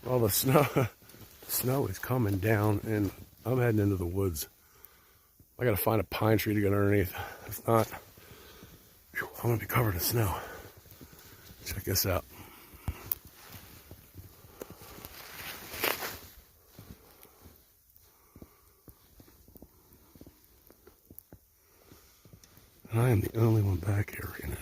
Well, the snow is coming down, and I'm heading into the woods. I gotta find a pine tree to get underneath. If not, I'm gonna be covered in snow. Check this out. And I am the only one back here right now.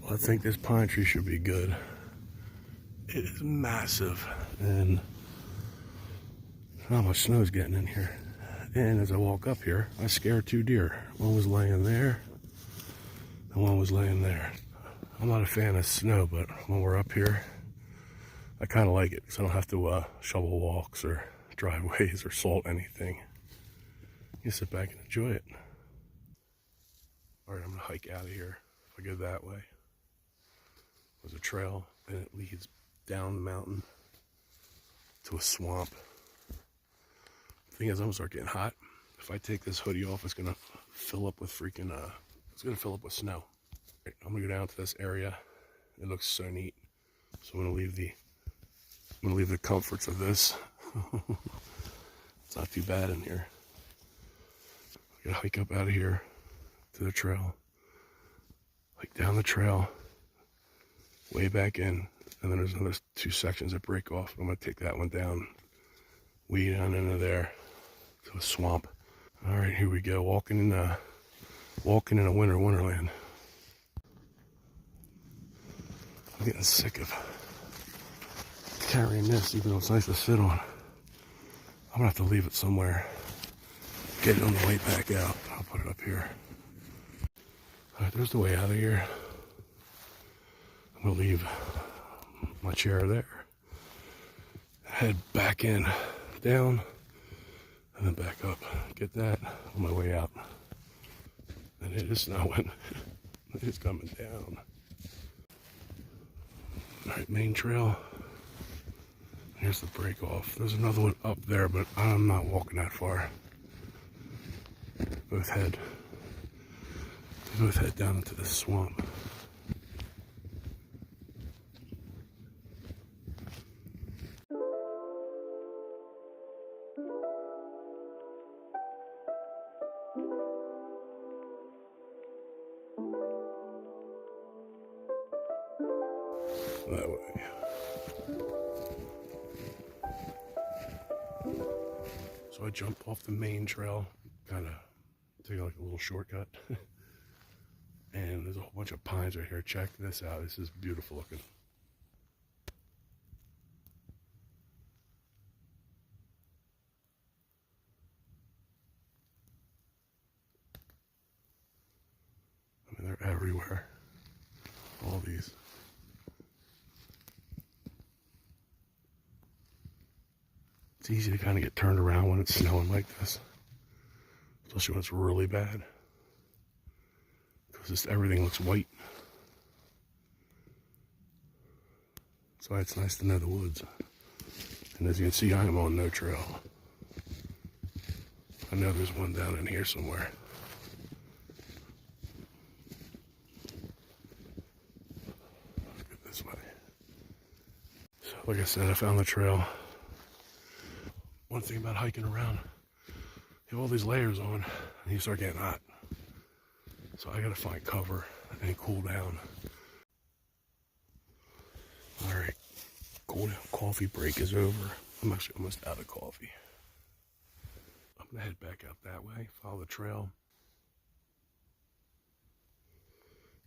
Well, I think this pine tree should be good. It is massive, and not much snow is getting in here. And as I walk up here, I scared two deer. One was laying there, and one was laying there. I'm not a fan of snow, but when we're up here, I kind of like it because I don't have to shovel walks or driveways or salt anything. You sit back and enjoy it. All right, I'm gonna hike out of here. If I go that way, there's a trail, and it leads down the mountain to a swamp. The thing is, I'm gonna start getting hot. If I take this hoodie off, it's gonna fill up with freaking it's gonna fill up with snow. Right, I'm gonna go down to this area. It looks so neat. So I'm gonna leave the comforts of this. It's not too bad in here. I'm gonna hike up out of here to the trail, hike down the trail, way back in, and then there's another two sections that break off. I'm gonna take that one down, way down into there to a swamp. All right, here we go, walking in a winter wonderland. I'm getting sick of carrying this, even though it's nice to sit on. I'm gonna have to leave it somewhere. Get it on the way back out. I'll put it up here. All right, there's the way out of here. I'm gonna leave my chair there. Head back in, down, and then back up. Get that on my way out. And it is snowing. It is coming down. All right, main trail. Here's the break off. There's another one up there, but I'm not walking that far. Both head down into the swamp. That way. So I jump off the main trail, kind of take like a little shortcut. And there's a whole bunch of pines right here. Check this out. This is beautiful looking. I mean, they're everywhere. All these. It's easy to kind of get turned around when it's snowing like this, especially when it's really bad, because just everything looks white. So it's nice to know the woods. And as you can see, I am on no trail. I know there's one down in here somewhere. Let's go this way. So like I said, I found the trail. One thing about hiking around, you have all these layers on and you start getting hot. So I gotta find cover and cool down. All right, cool down coffee break is over. I'm actually almost out of coffee. I'm gonna head back out that way, follow the trail.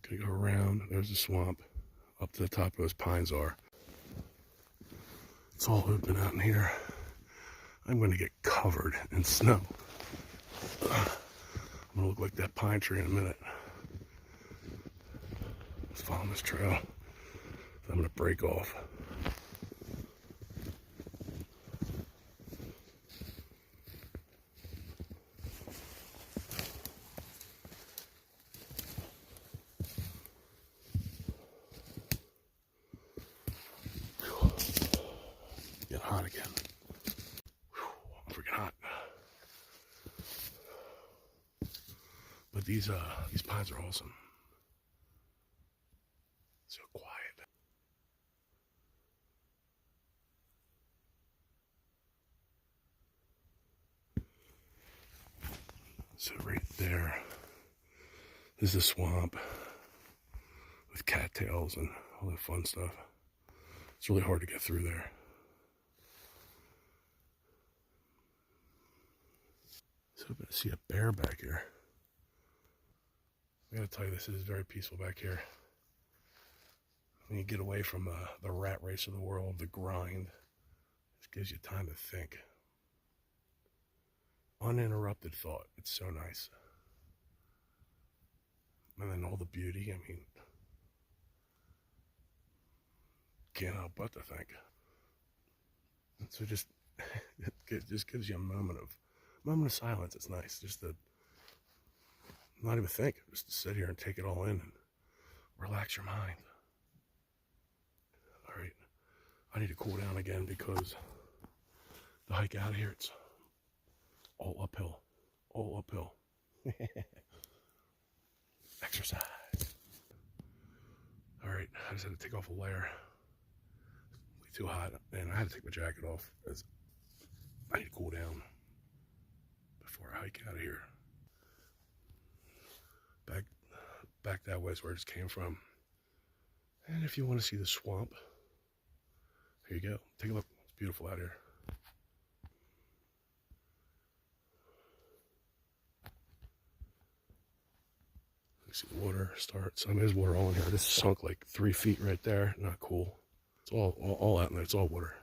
Gonna go around, there's the swamp, up to the top of those pines are. It's all open out in here. I'm gonna get covered in snow. I'm gonna look like that pine tree in a minute. Let's follow this trail. I'm gonna break off. Get hot again. I'm freaking hot. But these pines are awesome. So quiet. So right there is the swamp with cattails and all that fun stuff. It's really hard to get through there. So I'm going to see a bear back here. I gotta tell you, this is very peaceful back here. When you get away from the rat race of the world, the grind, it gives you time to think. Uninterrupted thought. It's so nice. And then all the beauty, I mean, can't help but to think. And so just, it just gives you a moment of silence. It's nice just to not even think, just to sit here and take it all in and relax your mind. All right, I need to cool down again because the hike out of here, it's all uphill, all uphill. Exercise. All right, I just had to take off a layer. Way too hot, and I had to take my jacket off because I need to cool down before I hike out of here. Back that way is where I just came from. And if you want to see the swamp, here you go. Take a look. It's beautiful out here. You see the water starts. I mean, there's water all in here. This sunk like 3 feet right there. Not cool. It's all out in there. It's all water.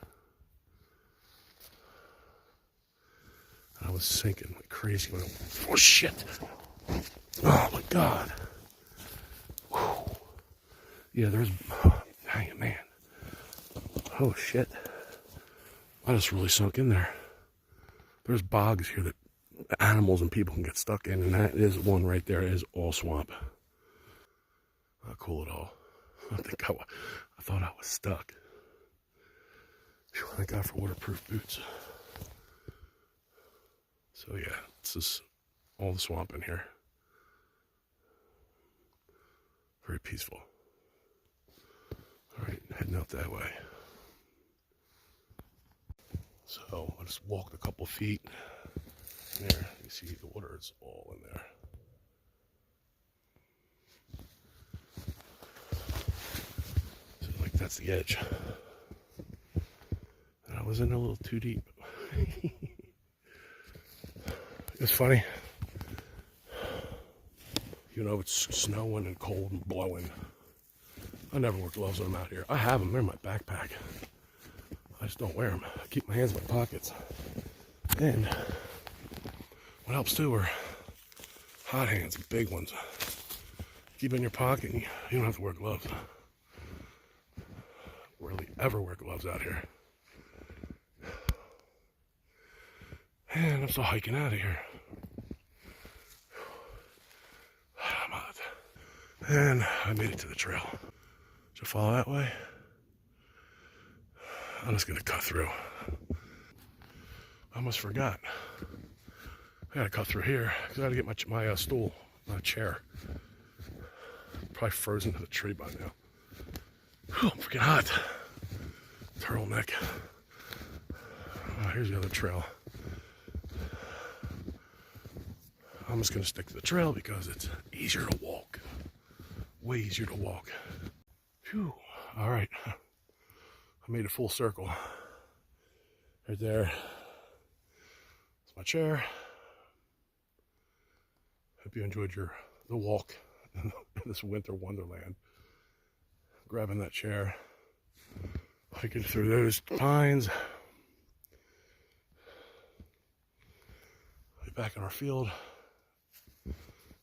I was sinking like crazy. Oh shit! Oh my god! Whew. Yeah, there's. Hang it, man. Oh shit! I just really sunk in there. There's bogs here that animals and people can get stuck in, and that is one right there. It is all swamp. Not cool at all. I thought I was stuck. Whew, thank God for waterproof boots. So yeah, this is all the swamp in here. Very peaceful. All right, heading out that way. So I just walked a couple feet. There, you see the water is all in there. So like that's the edge. And I was in a little too deep. It's funny. You know, it's snowing and cold and blowing. I never wear gloves when I'm out here. I have them. They're in my backpack. I just don't wear them. I keep my hands in my pockets. And what helps too are hot hands, big ones. Keep in your pocket and you don't have to wear gloves. Rarely ever wear gloves out here. And I'm still hiking out of here. I'm out. And I made it to the trail. Should I follow that way? I'm just gonna cut through. I almost forgot. I gotta cut through here because I gotta get my stool, my chair. Probably frozen to the tree by now. Whew, I'm freaking hot. Turtleneck. Here's the other trail. I'm just gonna stick to the trail because it's easier to walk. Way easier to walk. Phew. All right. I made a full circle. Right there. It's my chair. Hope you enjoyed the walk in this winter wonderland. Grabbing that chair. Hiking through those pines. Back in our field.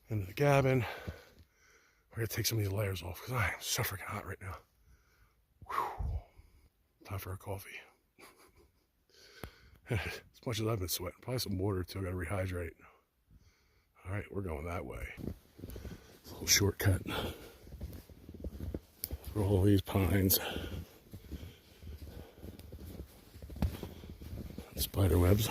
Into the cabin. We're gonna take some of these layers off because I am so freaking hot right now. Whew. Time for a coffee. As much as I've been sweating, probably some water too. I gotta rehydrate. All right, we're going that way. It's a little shortcut through all these pines. Spider webs.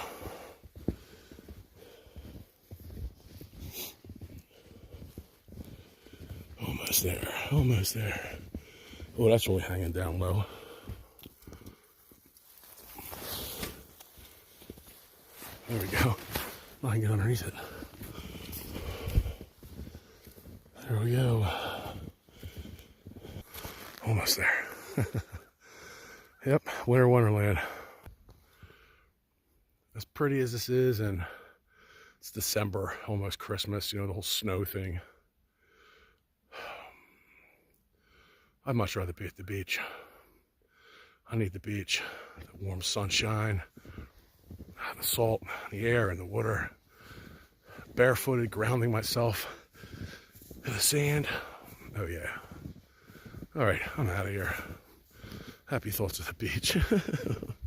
Almost there. Almost there. Oh, that's really hanging down low. There we go. I can get underneath it. There we go. Almost there. Yep, winter wonderland. As pretty as this is, and it's December, almost Christmas, you know, the whole snow thing. I'd much rather be at the beach. I need the beach, the warm sunshine, the salt, the air, and the water. Barefooted, grounding myself in the sand. Oh yeah. All right, I'm out of here. Happy thoughts of the beach.